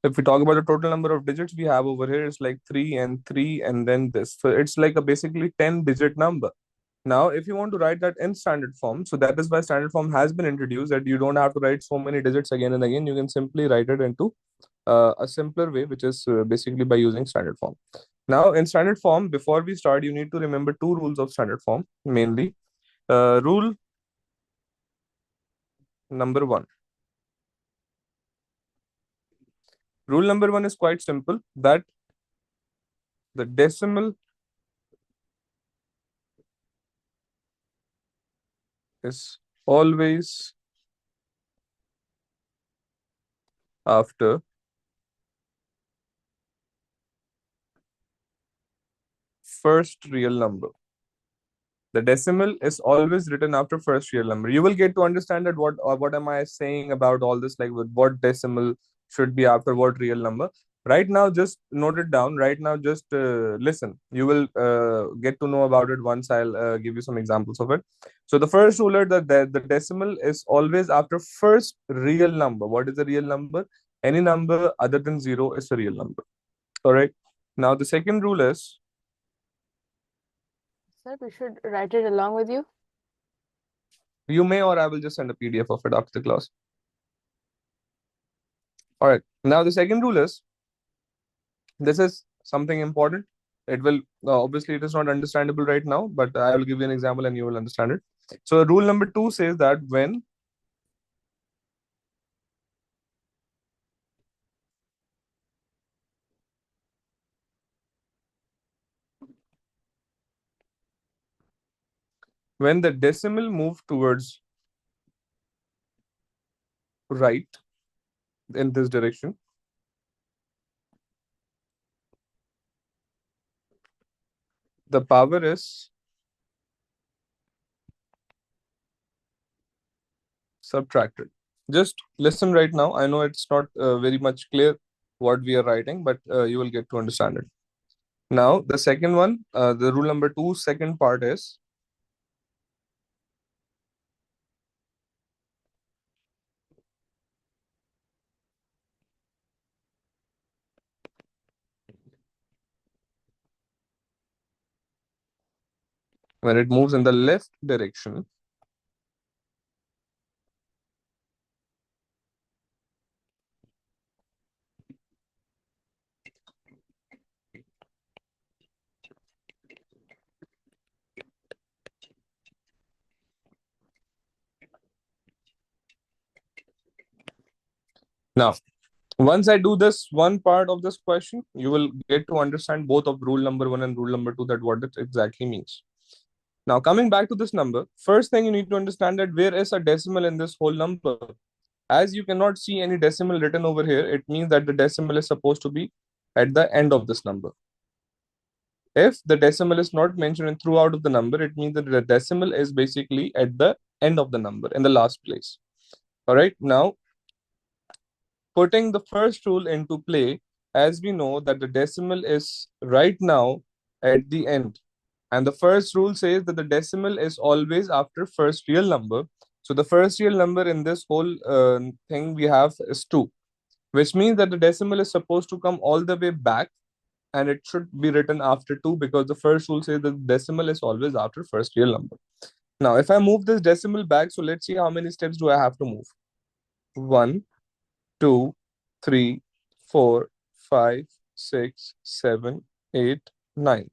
If we talk about the total number of digits we have over here, it's like 3 and 3 and then this. So it's like a basically 10-digit number. Now, if you want to write that in standard form, so that is why standard form has been introduced, that you don't have to write so many digits again and again. You can simply write it into a simpler way, which is basically by using standard form. Now, in standard form, before we start, you need to remember two rules of standard form mainly. Rule number one. Rule number one is quite simple, that the decimal is always after first real number. The decimal is always written after first real number. You will get to understand that what am I saying about all this, like with what decimal should be after what real number. Right now, just note it down. Right now, just listen. You will get to know about it once I'll give you some examples of it. So the first rule is that the decimal is always after first real number. What is a real number? Any number other than zero is a real number. All right. Now the second rule is, Sir, we should write it along with you. you may, or I will just send a PDF of it after the class. All right. Now the second rule is, this is something important. It will obviously it is not understandable right now, but I will give you an example and you will understand it. So rule number two says that when the decimal move towards right in this direction, the power is subtracted. Just listen right now. I know it's not very much clear what we are writing, but you will get to understand it. Now, the second one, the rule number two, second part is, when it moves in the left direction, now, once I do this one part of this question, you will get to understand both of rule number one and rule number two, that what it exactly means. Now, coming back to this number, first thing you need to understand that where is a decimal in this whole number? As you cannot see any decimal written over here, it means that the decimal is supposed to be at the end of this number. If the decimal is not mentioned in throughout of the number, it means that the decimal is basically at the end of the number, in the last place. All right. Now, putting the first rule into play, as we know that the decimal is right now at the end. And the first rule says that the decimal is always after first real number. So the first real number in this whole thing we have is 2, which means that the decimal is supposed to come all the way back and it should be written after 2, because the first rule says that the decimal is always after first real number. Now, if I move this decimal back, so let's see how many steps do I have to move. 1, 2, 3, 4, 5, 6, 7, 8, 9.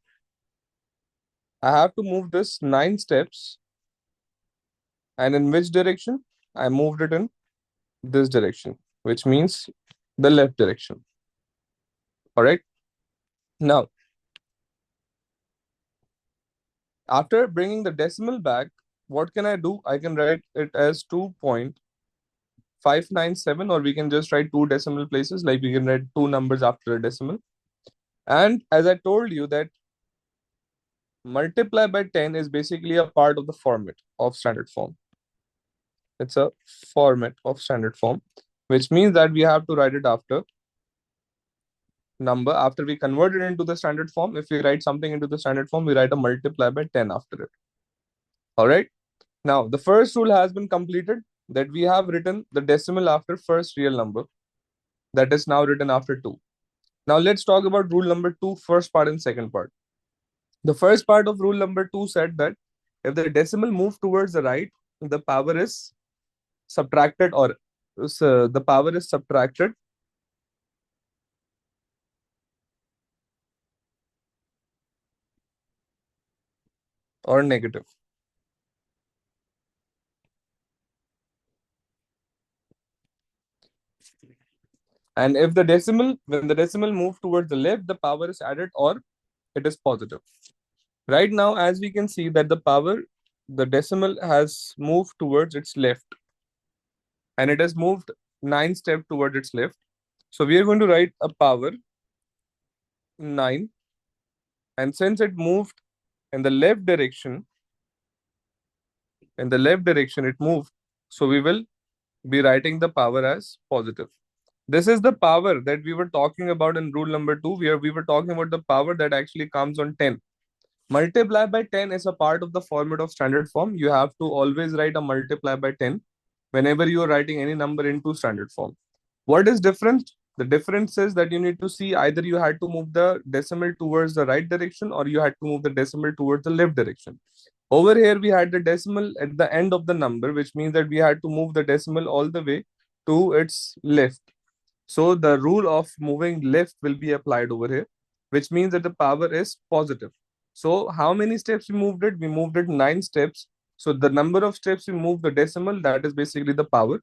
I have to move this 9 steps. And in which direction? I moved it in this direction, which means the left direction. All right. Now, after bringing the decimal back, what can I do? I can write it as 2.597, or we can just write 2 decimal places, like we can write 2 numbers after a decimal. And as I told you that multiply by 10 is basically a part of the format of standard form. It's a format of standard form, which means that we have to write it after number. After we convert it into the standard form, if we write something into the standard form, we write a multiply by 10 after it. All right. Now, the first rule has been completed, that we have written the decimal after first real number. that is now written after 2. Now let's talk about rule number 2, first part and second part. The first part of rule number 2 said that if the decimal moves towards the right, the power is subtracted the power is subtracted or negative. And if when the decimal moves towards the left, the power is added or it is positive. Right now, as we can see that the decimal has moved towards its left and it has moved 9 steps towards its left. So we are going to write a power 9. And since it moved in the left direction, it moved. So we will be writing the power as positive. This is the power that we were talking about in rule number 2, where we were talking about the power that actually comes on 10. Multiply by 10 is a part of the format of standard form. You have to always write a multiply by 10 whenever you are writing any number into standard form. What is different? The difference is that you need to see either you had to move the decimal towards the right direction or you had to move the decimal towards the left direction. Over here, we had the decimal at the end of the number, which means that we had to move the decimal all the way to its left. So the rule of moving left will be applied over here, which means that the power is positive. So how many steps we moved it? We moved it 9 steps. So the number of steps we moved the decimal, that is basically the power.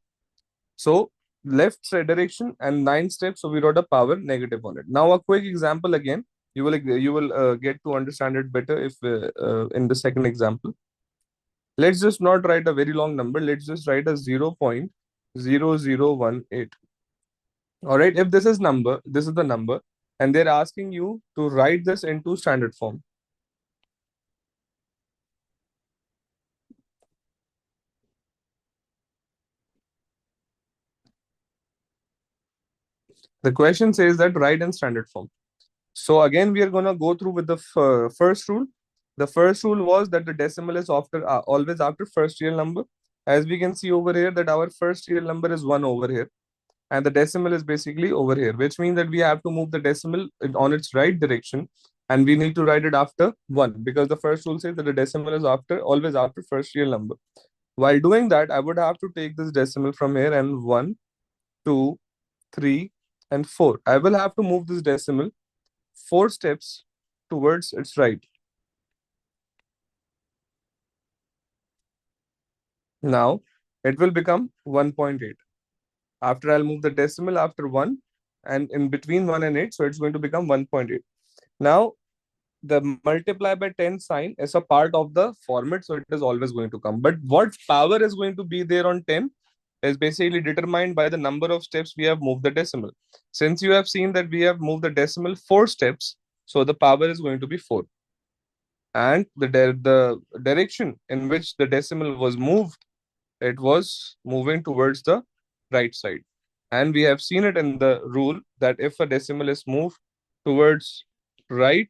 So left side direction and 9 steps. So we wrote a power negative on it. Now a quick example again. You will get to understand it better if in the second example. Let's just not write a very long number. Let's just write a 0.0018. All right. If this is the number, and they're asking you to write this into standard form. The question says that write in standard form. So again, we are going to go through with the first rule. The first rule was that the decimal is always after first real number. As we can see over here that our first real number is 1 over here. And the decimal is basically over here, which means that we have to move the decimal on its right direction. And we need to write it after 1 because the first rule says that the decimal is always after first real number. While doing that, I would have to take this decimal from here and 1, 2, 3, and 4. I will have to move this decimal 4 steps towards its right. Now it will become 1.8. After I'll move the decimal after 1 and in between 1 and 8, so it's going to become 1.8. Now the multiply by 10 sign is a part of the format, so it is always going to come. But what power is going to be there on 10 is basically determined by the number of steps we have moved the decimal. Since you have seen that we have moved the decimal 4 steps, so the power is going to be 4. And the direction in which the decimal was moved, it was moving towards the right side. And we have seen it in the rule that if a decimal is moved towards right,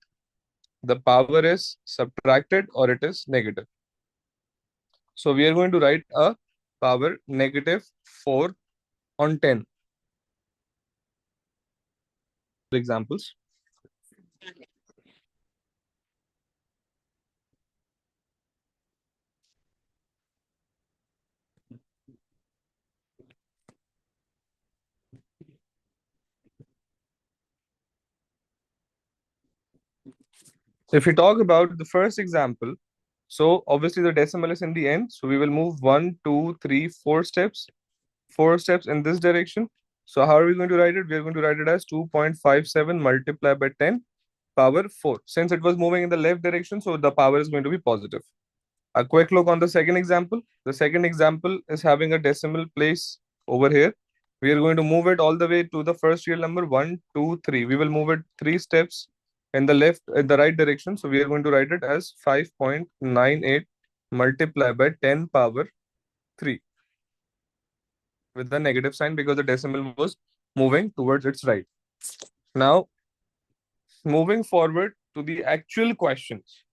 the power is subtracted or it is negative. So we are going to write a power negative 4 on 10. Examples. If we talk about the first example, so obviously the decimal is in the end. So we will move 1, 2, 3, 4 steps, 4 steps in this direction. So how are we going to write it? We are going to write it as 2.57 multiplied by 10 power 4. Since it was moving in the left direction, so the power is going to be positive. A quick look on the second example. The second example is having a decimal place over here. We are going to move it all the way to the first real number 1, 2, 3. We will move it 3 steps in the right direction. So we are going to write it as 5.98 multiplied by 10 power 3 with the negative sign because the decimal was moving towards its right. Now, moving forward to the actual questions.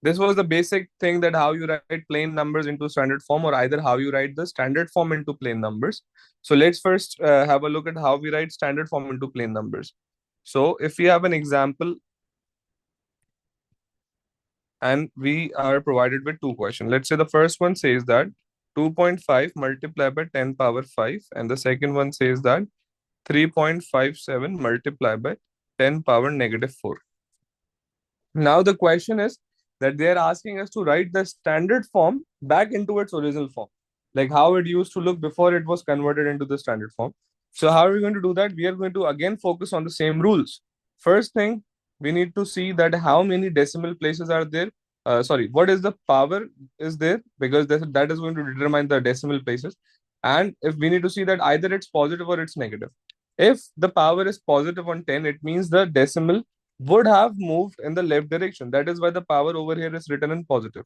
This was the basic thing, that how you write plain numbers into standard form, or either how you write the standard form into plain numbers. So let's first have a look at how we write standard form into plain numbers. So if we have an example and we are provided with two questions, let's say the first one says that 2.5 multiplied by 10 power 5, and the second one says that 3.57 multiplied by 10 power negative 4. Now the question is that they are asking us to write the standard form back into its original form, like how it used to look before it was converted into the standard form. So how are we going to do that? We are going to again focus on the same rules. First thing, we need to see that how many decimal places are there. Sorry, what is the power is there, because that is going to determine the decimal places. And if we need to see that either it's positive or it's negative. If the power is positive on 10, it means the decimal would have moved in the left direction. That is why the power over here is written in positive.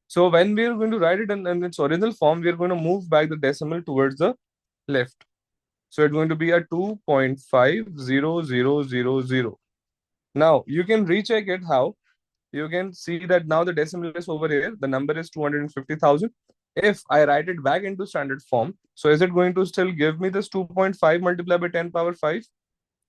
So when we are going to write it in its original form, we are going to move back the decimal towards the left. So it's going to be a 2.50000. Now you can recheck it how. You can see that now the decimal is over here. The number is 250,000. If I write it back into standard form, so is it going to still give me this 2.5 multiplied by 10 power 5?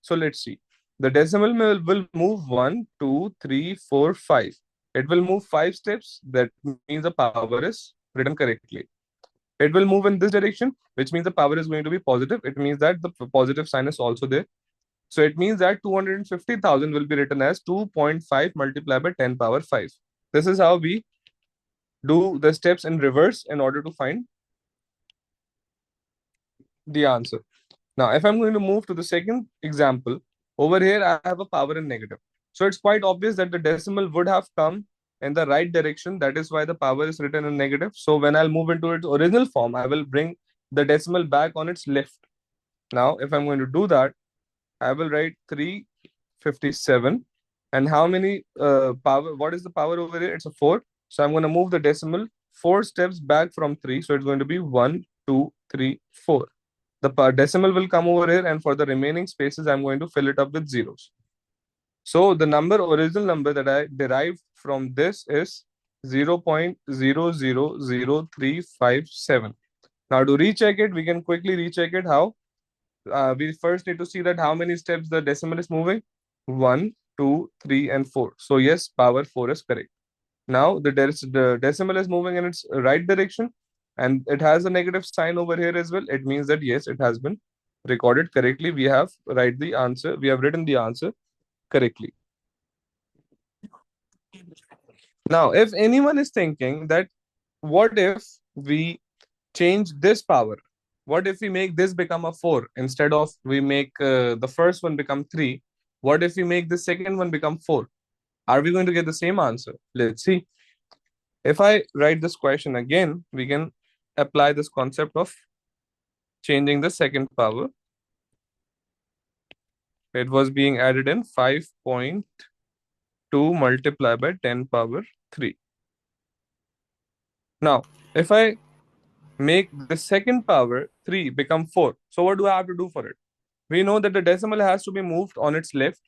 So let's see. The decimal will move 1, 2, 3, 4, 5. It will move 5 steps. That means the power is written correctly. It will move in this direction, which means the power is going to be positive. It means that the positive sign is also there. So it means that 250,000 will be written as 2.5 multiplied by 10 power 5. This is how we do the steps in reverse in order to find the answer. Now, if I'm going to move to the second example, over here I have a power in negative. So it's quite obvious that the decimal would have come in the right direction. That is why the power is written in negative. So when I'll move into its original form, I will bring the decimal back on its left. Now, if I'm going to do that, I will write 357. And how many power? What is the power over here? It's a 4. So I'm going to move the decimal 4 steps back from 3. So it's going to be 1, 2, 3, 4. The decimal will come over here, and for the remaining spaces, I'm going to fill it up with zeros. So the original number that I derived from this is 0.000357. Now to recheck it, we can quickly recheck it. How? We first need to see that how many steps the decimal is moving. 1, 2, 3, and 4. So yes, power 4 is correct. Now the decimal is moving in its right direction, and it has a negative sign over here as well. It means that yes, it has been recorded correctly. We have written the answer correctly. Now, if anyone is thinking that what if we change this power? What if we make this become a 4 instead of we make the first one become 3? What if we make the second one become 4? Are we going to get the same answer? Let's see. If I write this question again, we can apply this concept of changing the second power. It was being added in 5.2 multiplied by 10 power 3. Now, if I make the second power 3 become 4, so what do I have to do for it? We know that the decimal has to be moved on its left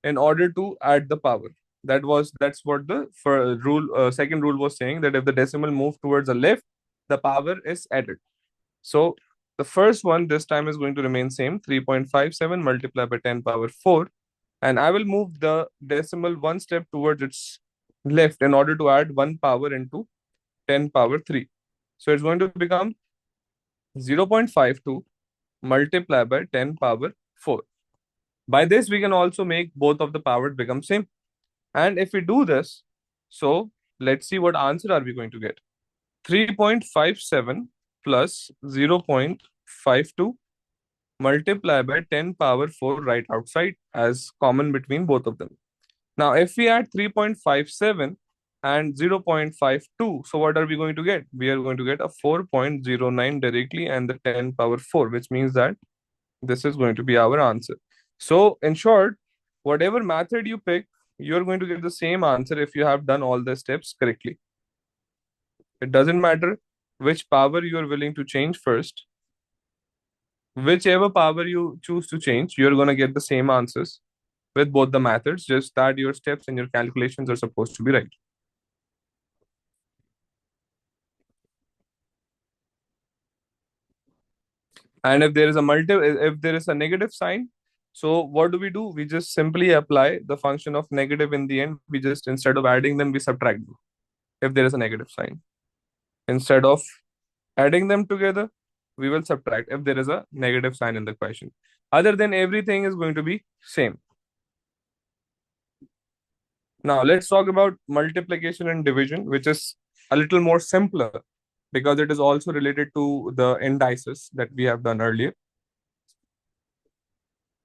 in order to add the power. That's what the second rule was saying, that if the decimal moved towards the left, the power is added. So the first one this time is going to remain same, 3.57 multiplied by 10 power 4. And I will move the decimal 1 step towards its left in order to add 1 power into 10 power 3. So it's going to become 0.52 multiplied by 10 power 4. By this, we can also make both of the powers become same. And if we do this, so let's see what answer are we going to get. 3.57 plus 0.52 multiplied by 10 power 4 right outside as common between both of them. Now, if we add 3.57 and 0.52, so what are we going to get? We are going to get a 4.09 directly and the 10 power 4, which means that this is going to be our answer. So in short, whatever method you pick, you're going to get the same answer if you have done all the steps correctly. It doesn't matter which power you are willing to change first. Whichever power you choose to change, you're going to get the same answers with both the methods, just that your steps and your calculations are supposed to be right. And if there is a if there is a negative sign, so what do? We just simply apply the function of negative in the end. We just, instead of adding them, we subtract them if there is a negative sign. Instead of adding them together, we will subtract if there is a negative sign in the question. Other than, everything is going to be same. Now let's talk about multiplication and division, which is a little more simpler because it is also related to the indices that we have done earlier.